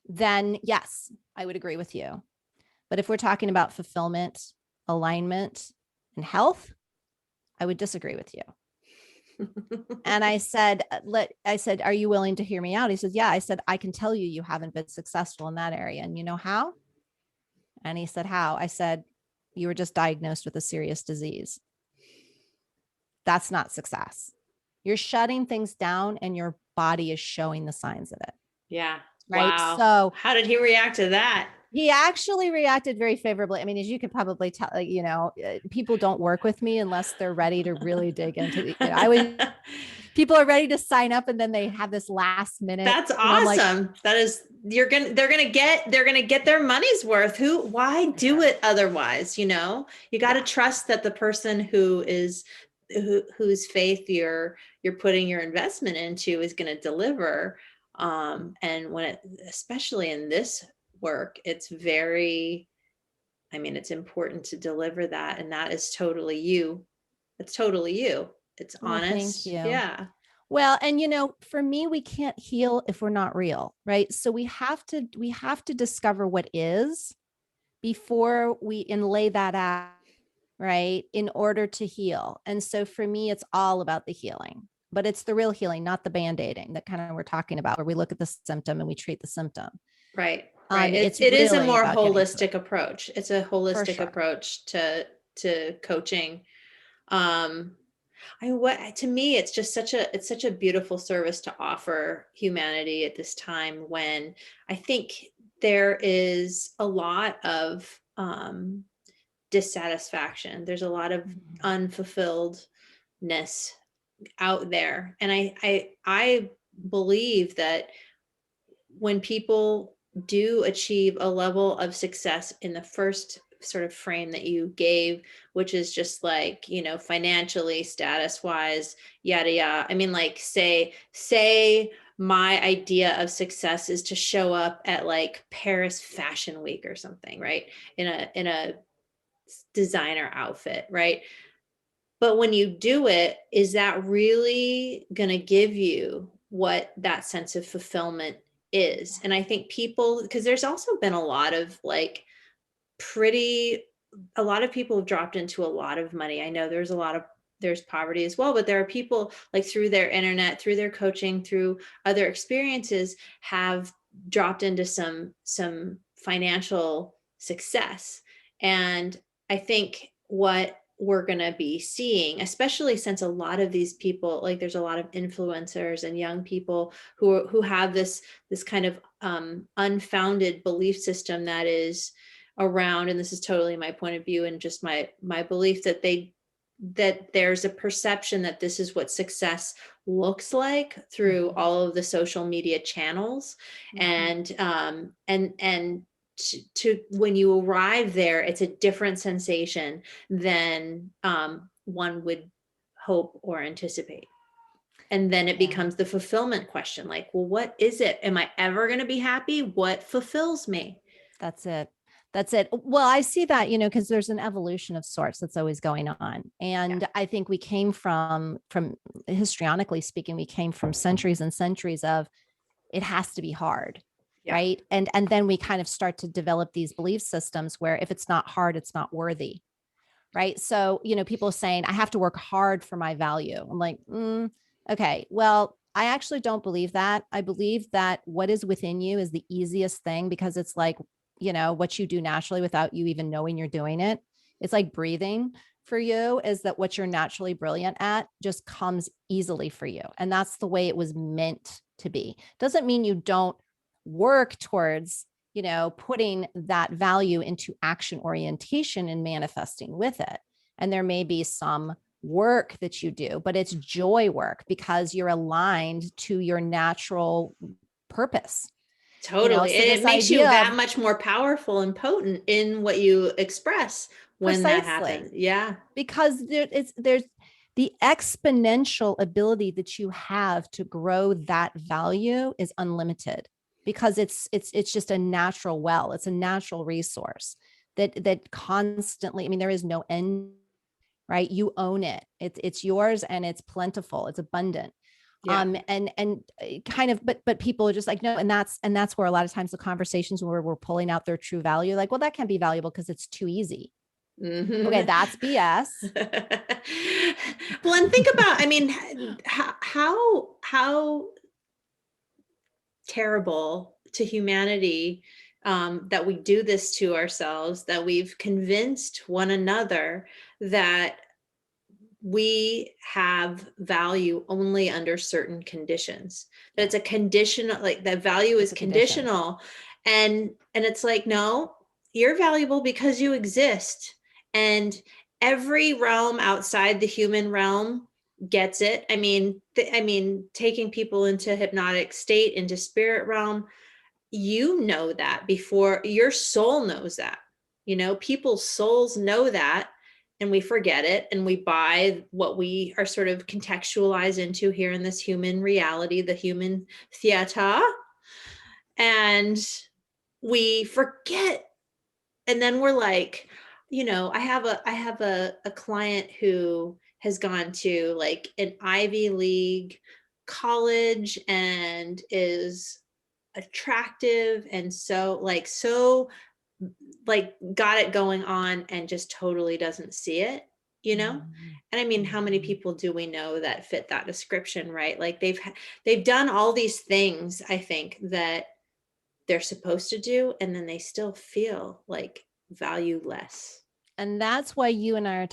then yes, I would agree with you. But if we're talking about fulfillment, alignment, and health, I would disagree with you. And I said, are you willing to hear me out? He says, yeah. I said, I can tell you, you haven't been successful in that area. And you know how? And he said, how? I said, you were just diagnosed with a serious disease. That's not success. You're shutting things down and your body is showing the signs of it. Yeah. Right. Wow. So how did he react to that? he actually reacted very favorably. I mean, as you could probably tell, people don't work with me unless they're ready to really dig into the, people are ready to sign up and then they have this last minute. That's I'm like, awesome. That is, they're going to get their money's worth. Why do it otherwise? You got to trust that the person whose faith you're putting your investment into is going to deliver. And especially in this work, it's important to deliver that. And that is totally you. It's totally you. It's honest. thank you. Yeah. Well, and for me, we can't heal if we're not real, right? So we have to discover what is before we inlay that out, right? In order to heal. And so for me, it's all about the healing, but it's the real healing, not the band-aiding that kind of we're talking about, where we look at the symptom and we treat the symptom. Right. Right. It really is a more holistic approach. It's a holistic approach to coaching. To me, it's just such a beautiful service to offer humanity at this time when I think there is a lot of dissatisfaction. There's a lot of unfulfilledness out there. And I believe that when people do achieve a level of success in the first sort of frame that you gave, which is just like, financially, status wise, yada, yada. I mean, like say my idea of success is to show up at like Paris Fashion Week or something, right? In a designer outfit, right? But when you do it, is that really going to give you what that sense of fulfillment is? And I think people, because there's also been a lot of like a lot of people have dropped into a lot of money. I know there's poverty as well, but there are people like through their internet, through their coaching, through other experiences have dropped into some financial success. And I think what we're going to be seeing, especially since a lot of these people, like there's a lot of influencers and young people who have this kind of unfounded belief system that is around, and this is totally my point of view and just my belief that there's a perception that this is what success looks like through all of the social media channels. And to when you arrive there, it's a different sensation than one would hope or anticipate. And then it becomes the fulfillment question, like, well, what is it? Am I ever going to be happy? What fulfills me? That's it. Well, I see that, because there's an evolution of sorts that's always going on. And I think we came from histrionically speaking, we came from centuries and centuries of it has to be hard. Right. And then we kind of start to develop these belief systems where if it's not hard, it's not worthy. Right. So, people saying I have to work hard for my value. I'm like, okay, well, I actually don't believe that. I believe that what is within you is the easiest thing because it's like, what you do naturally without you even knowing you're doing it. It's like breathing for you is that what you're naturally brilliant at just comes easily for you. And that's the way it was meant to be. Doesn't mean you don't work towards, putting that value into action orientation and manifesting with it. And there may be some work that you do, but it's joy work because you're aligned to your natural purpose. Totally. So it makes you that much more powerful and potent in what you express when that happens. Yeah. Because there's the exponential ability that you have to grow that value is unlimited because it's just a natural well. It's a natural resource that constantly, there is no end, right? You own it. It's yours and it's plentiful. It's abundant. Yeah. Kind of, but people are just like, no. And that's where a lot of times the conversations where we're pulling out their true value, like, well, that can't be valuable because it's too easy. Okay. Mhm. That's BS. Well, and think about, I mean, how terrible to humanity, that we do this to ourselves, that we've convinced one another that we have value only under certain conditions, that it's a conditional, like that value is It's a condition. conditional. And it's like, no, you're valuable because you exist. And every realm outside the human realm gets it. I mean, taking people into hypnotic state, into spirit realm, you know that before your soul knows that. People's souls know that, and we forget it, and we buy what we are sort of contextualized into here in this human reality, the human theater, and we forget. And then we're like, I have a client who has gone to like an Ivy League college and is attractive, and so got it going on, and just totally doesn't see it, you know Mhm. and I mean, how many Mhm. people do we know that fit that description, right? Like they've done all these things, I think, that they're supposed to do, and then they still feel like valueless. And that's why you and I are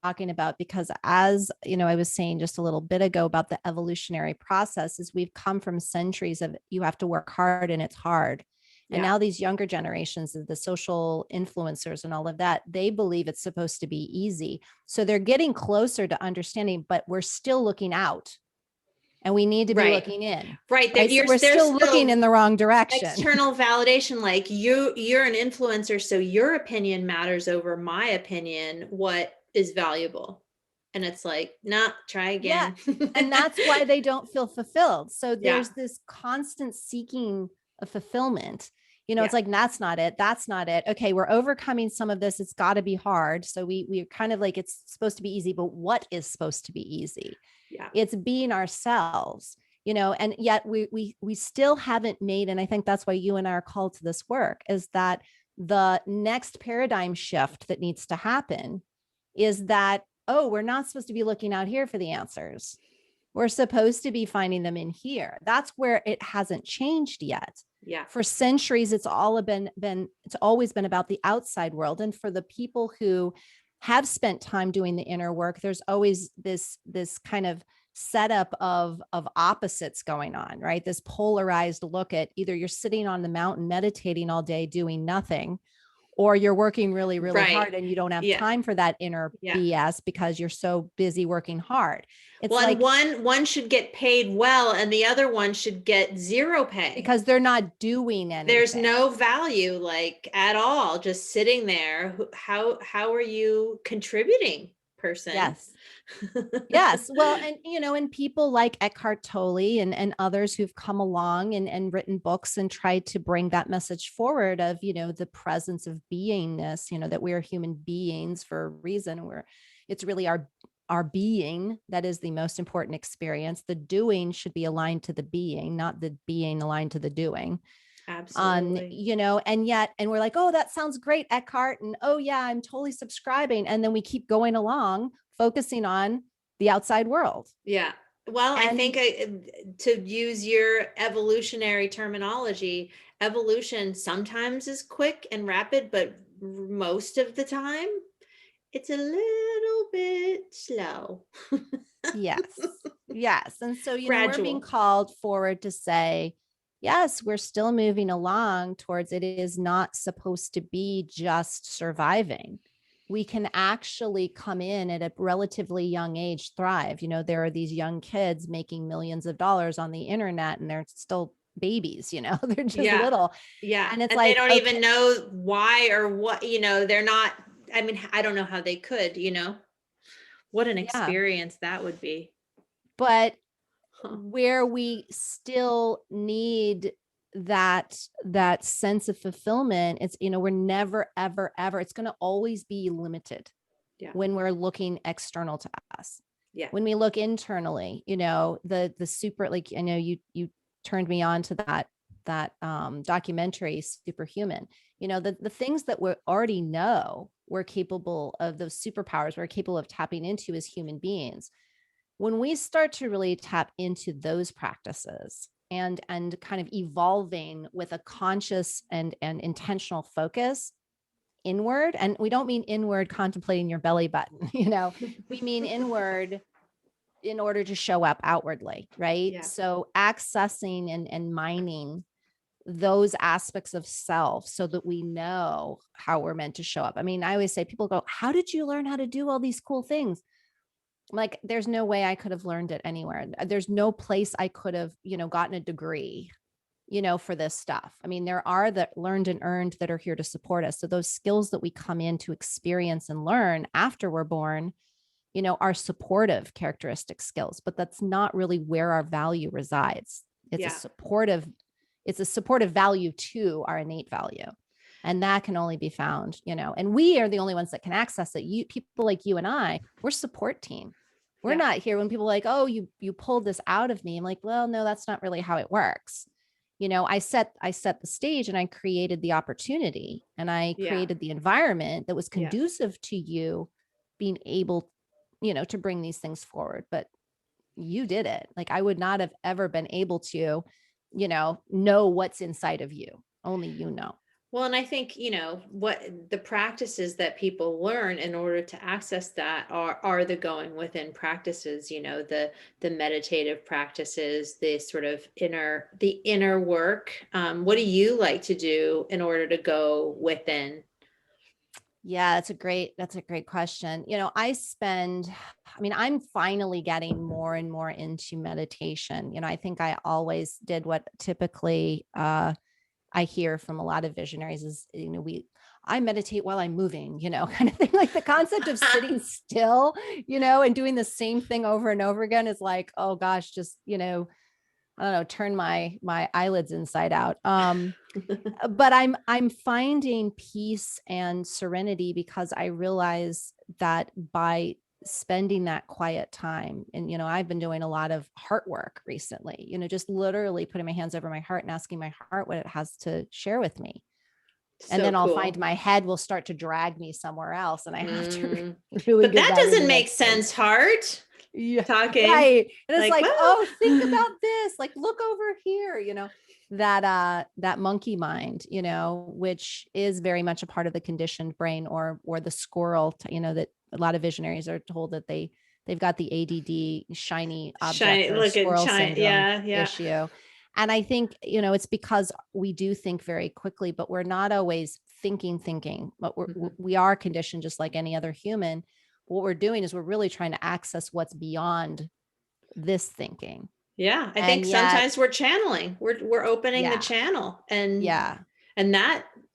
talking about, because as you know, I was saying just a little bit ago about the evolutionary processes, we've come from centuries of you have to work hard and it's hard. And Yeah. now these younger generations, the social influencers and all of that, they believe it's supposed to be easy. So they're getting closer to understanding, but we're still looking out and we need to be Right. looking in. Right. Right. So we're There's still looking still in the wrong direction. external validation, like you're an influencer, so your opinion matters over my opinion. What is valuable? And it's like, nah, try Yeah. again. And that's why they don't feel fulfilled. So Yeah. there's this constant seeking of fulfillment. You know, Yeah. it's like, that's not it. That's not it. Okay, we're overcoming some of this. It's got to be hard. So we're kind of like, it's supposed to be easy, but what is supposed to be easy? Yeah. It's being ourselves, you know, and yet we still haven't made, and I think that's why you and I are called to this work, is that the next paradigm shift that needs to happen is that, oh, we're not supposed to be looking out here for the answers. We're supposed to be finding them in here. That's where it hasn't changed yet. Yeah. For centuries, it's always been about the outside world. And for the people who have spent time doing the inner work, there's always this kind of setup of opposites going on, right? This polarized look at either you're sitting on the mountain meditating all day doing nothing, or you're working really, really Right. hard and you don't have Yeah. time for that inner Yeah. BS because you're so busy working hard. It's Well, and like, one should get paid well, and the other one should get zero pay. because they're not doing There's anything. no value, like, at all, just sitting there. How are you contributing, person? Yes. Yes. Well, and you know, and people like Eckhart Tolle and others who've come along and written books and tried to bring that message forward of, you know, the presence of beingness, you know, that we are human beings for a reason. It's really our being that is the most important experience. The doing should be aligned to the being, not the being aligned to the doing. Absolutely. You know, and we're like, oh, that sounds great, Eckhart, and oh yeah, I'm totally subscribing, and then we keep going along focusing on the outside world. Yeah. Well, I think And to use your evolutionary terminology, evolution sometimes is quick and rapid, but most of the time it's a little bit slow. yes, and so, you know, we're being Gradual. called forward to say, yes, we're still moving along towards, it is not supposed to be just surviving. We can actually come in at a relatively young age, thrive. You know, there are these young kids making millions of dollars on the internet and they're still babies, you know, they're just Yeah. little. Yeah. And it's And they like, don't okay, even know why or what, they're not, I mean, I don't know how they could, what an yeah, experience that would be. but Huh. where we still need that sense of fulfillment, it's, you know, we're never ever it's going to always be limited Yeah. when we're looking external to us. Yeah. When we look internally, the super, like, I know you turned me on to that documentary, Superhuman. The things that we already know we're capable of, those superpowers we're capable of tapping into as human beings. When we start to really tap into those practices and kind of evolving with a conscious and intentional focus inward, and we don't mean inward contemplating your belly button, we mean inward in order to show up outwardly, right? Yeah. So accessing and mining those aspects of self so that we know how we're meant to show up. I mean, I always say, people go, how did you learn how to do all these cool things? Like, there's no way I could have learned it anywhere. There's no place I could have, gotten a degree, for this stuff. I mean, there are the learned and earned that are here to support us. So those skills that we come in to experience and learn after we're born, are supportive characteristic skills, but that's not really where our value resides. It's Yeah. a supportive value to our innate value. And that can only be found, and we are the only ones that can access it. People like you and I, we're support team. We're not here when people are like, oh, you pulled this out of me. I'm like, well, no, that's not really how it works. I set the stage and I created the opportunity and I created the environment that was conducive to you being able, to bring these things forward. But you did it. Like, I would not have ever been able to, know what's inside of you. Only you know. Well, and I think, what the practices that people learn in order to access that are the going within practices, the meditative practices, the sort of the inner work. What do you like to do in order to go within? Yeah, that's a great question. I'm finally getting more and more into meditation. I think I always did what typically I hear from a lot of visionaries is, I meditate while I'm moving, kind of thing. Like, the concept of sitting still, and doing the same thing over and over again is like, oh gosh, just, I don't know, turn my eyelids inside out. But I'm finding peace and serenity because I realize that by spending that quiet time, and I've been doing a lot of heart work recently, just literally putting my hands over my heart and asking my heart what it has to share with me. And So then I'll cool. find my head will start to drag me somewhere else, and I have to really But give that that doesn't room make space. sense, Heart. Yeah, Talking. right. And it's like, well, oh, think about this. Like, look over here. That monkey mind, which is very much a part of the conditioned brain, or the squirrel. That a lot of visionaries are told that they've got the ADD, shiny object, or squirrel syndrome issue. And I think, it's because we do think very quickly, but we're not always thinking, but we are conditioned just like any other human. What we're doing is we're really trying to access what's beyond this thinking. Yeah, I think And yet, sometimes we're channeling. We're opening the channel, and that,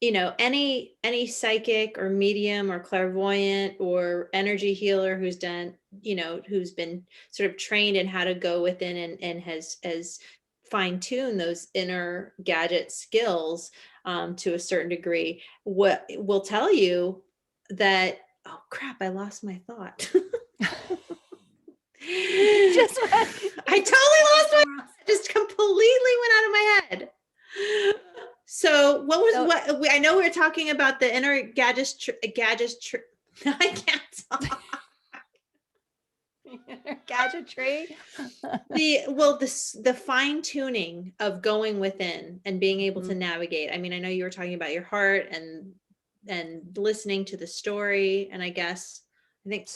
any psychic or medium or clairvoyant or energy healer who's done, who's been sort of trained in how to go within and has fine-tuned those inner gadget skills to a certain degree, what will tell you that, oh crap, I lost my thought. I totally lost my, just completely went out of my head. So what I know we were talking about the inner gadget I can't talk. Gadgetry. The fine tuning of going within and being able to navigate. I mean, I know you were talking about your heart and listening to the story, and I guess I think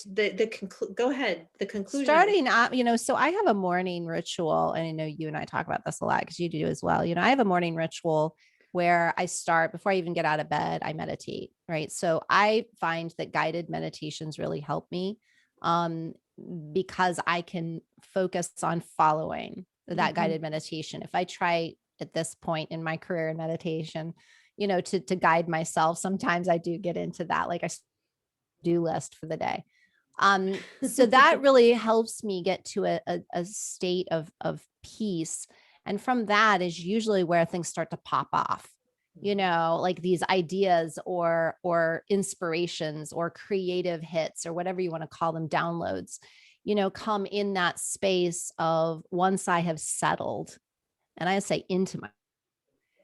go ahead. The conclusion. Starting up, so I have a morning ritual, and I know you and I talk about this a lot because you do as well. I have a morning ritual where I start before I even get out of bed, I meditate, right? So I find that guided meditations really help me because I can focus on following that guided meditation. If I try at this point in my career in meditation, to guide myself, sometimes I do get into that, like a do list for the day. So that really helps me get to a state of peace. And from that is usually where things start to pop off, like these ideas or inspirations or creative hits or whatever you want to call them, downloads, come in that space of once I have settled, and I say into my,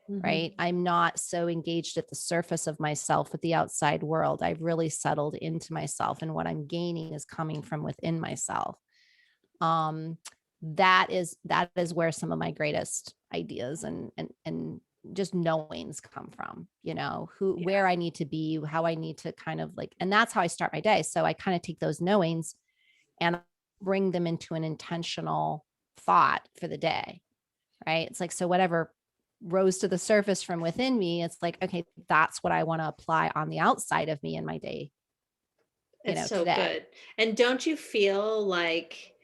right? I'm not so engaged at the surface of myself with the outside world. I've really settled into myself, and what I'm gaining is coming from within myself. Um, that is where some of my greatest ideas and just knowings come from, where I need to be, how I need to kind of like, and that's how I start my day. So I kind of take those knowings and bring them into an intentional thought for the day, right? It's like, so whatever rose to the surface from within me, it's like, okay, that's what I want to apply on the outside of me in my day, It's so today. good. And don't you feel like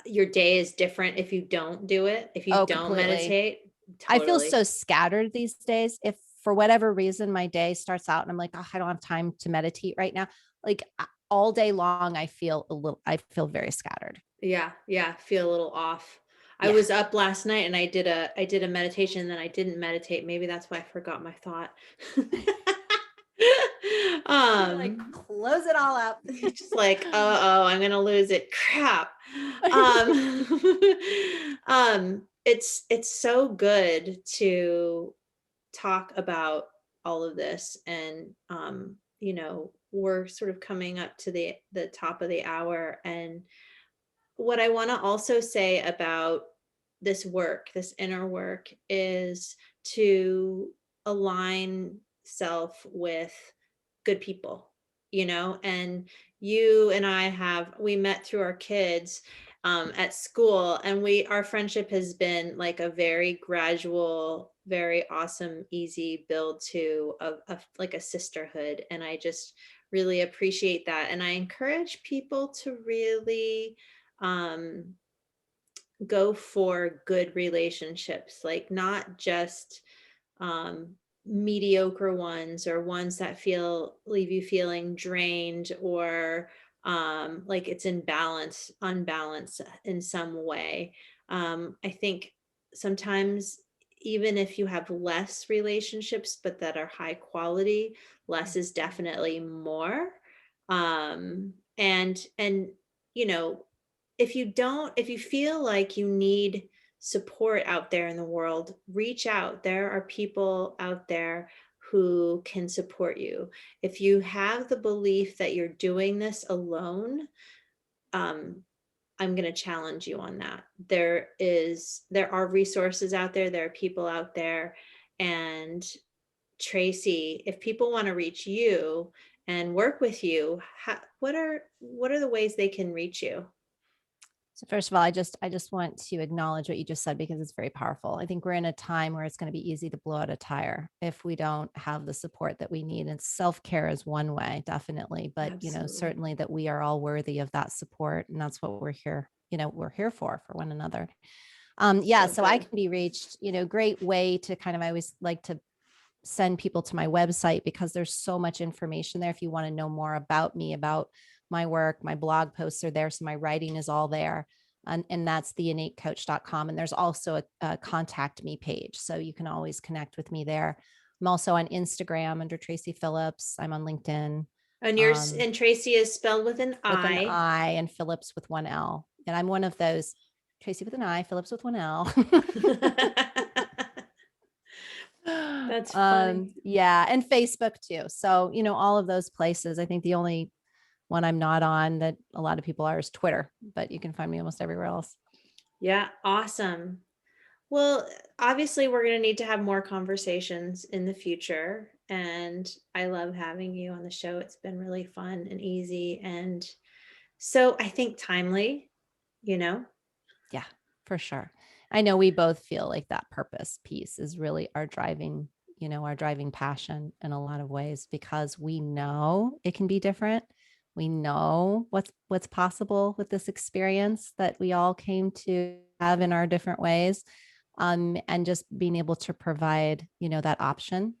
your day is different if you don't do it, if you Oh, don't completely. meditate? I feel Totally. so scattered these days. If for whatever reason my day starts out and I'm like, oh, I don't have time to meditate right now, like all day long, I feel very scattered. Yeah, yeah, feel a little off. I Yeah. was up last night and I did a meditation, then I didn't meditate. Maybe that's why I forgot my thought. You're like, um close it all up. just like, oh, I'm gonna lose it. Crap. Um it's so good to talk about all of this, and we're sort of coming up to the top of the hour, and what I want to also say about this work, this inner work, is to align self with good people, and you and we met through our kids at school, and our friendship has been like a very gradual, very awesome, easy build to like a sisterhood. And I just really appreciate that. And I encourage people to really um, go for good relationships, like not just um, mediocre ones, or ones that leave you feeling drained, or like it's unbalanced in some way. I think sometimes, even if you have less relationships but that are high quality, less is definitely more. And you know if you feel like you need support out there in the world, reach out. There are people out there who can support you. If you have the belief that you're doing this alone, um, I'm going to challenge you on that. There are resources out there. There are people out there. And Traci, if people want to reach you and work with you, what are the ways they can reach you? So first of all, I just want to acknowledge what you just said because it's very powerful. I think we're in a time where it's going to be easy to blow out a tire if we don't have the support that we need. And self-care is one way, definitely, but Absolutely. certainly that we are all worthy of that support. And that's what we're here, we're here for one another. Yeah, So so I good. can be reached, great way to kind of, I always like to send people to my website because there's so much information there. If you want to know more about me, about my work, my blog posts are there. So my writing is all there. And that's theinnatecoach.com. And there's also a contact me page. So you can always connect with me there. I'm also on Instagram under Traci Philips. I'm on LinkedIn And um, and Traci is spelled with an with an I. I and Phillips with one L. And I'm one of those Traci with an I, Phillips with one L. That's funny. Yeah, and Facebook too. So, all of those places. I think the only one I'm not on that a lot of people are is Twitter, but you can find me almost everywhere else. Yeah, awesome. Well, obviously, we're going to need to have more conversations in the future. And I love having you on the show. It's been really fun and easy. And so I think timely, you know? Yeah, for sure. I know we both feel like that purpose piece is really our driving passion in a lot of ways because we know it can be different. We know what's possible with this experience that we all came to have in our different ways. And just being able to provide, that option,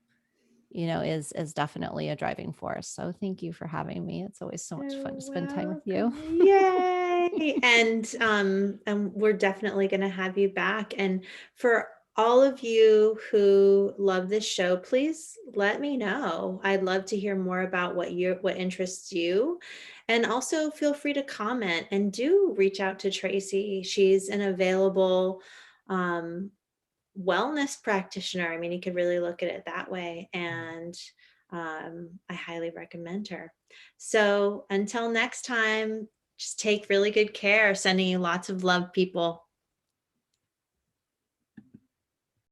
is definitely a driving force. So thank you for having me. It's always so much fun You're to spend time with you. welcome. Yay. And we're definitely going to have you back. And for all of you who love this show, please let me know. I'd love to hear more about what interests you. And also feel free to comment, and do reach out to Traci. She's an available um, wellness practitioner. I mean, you could really look at it that way. And I highly recommend her. So until next time, just take really good care. Sending you lots of love, people.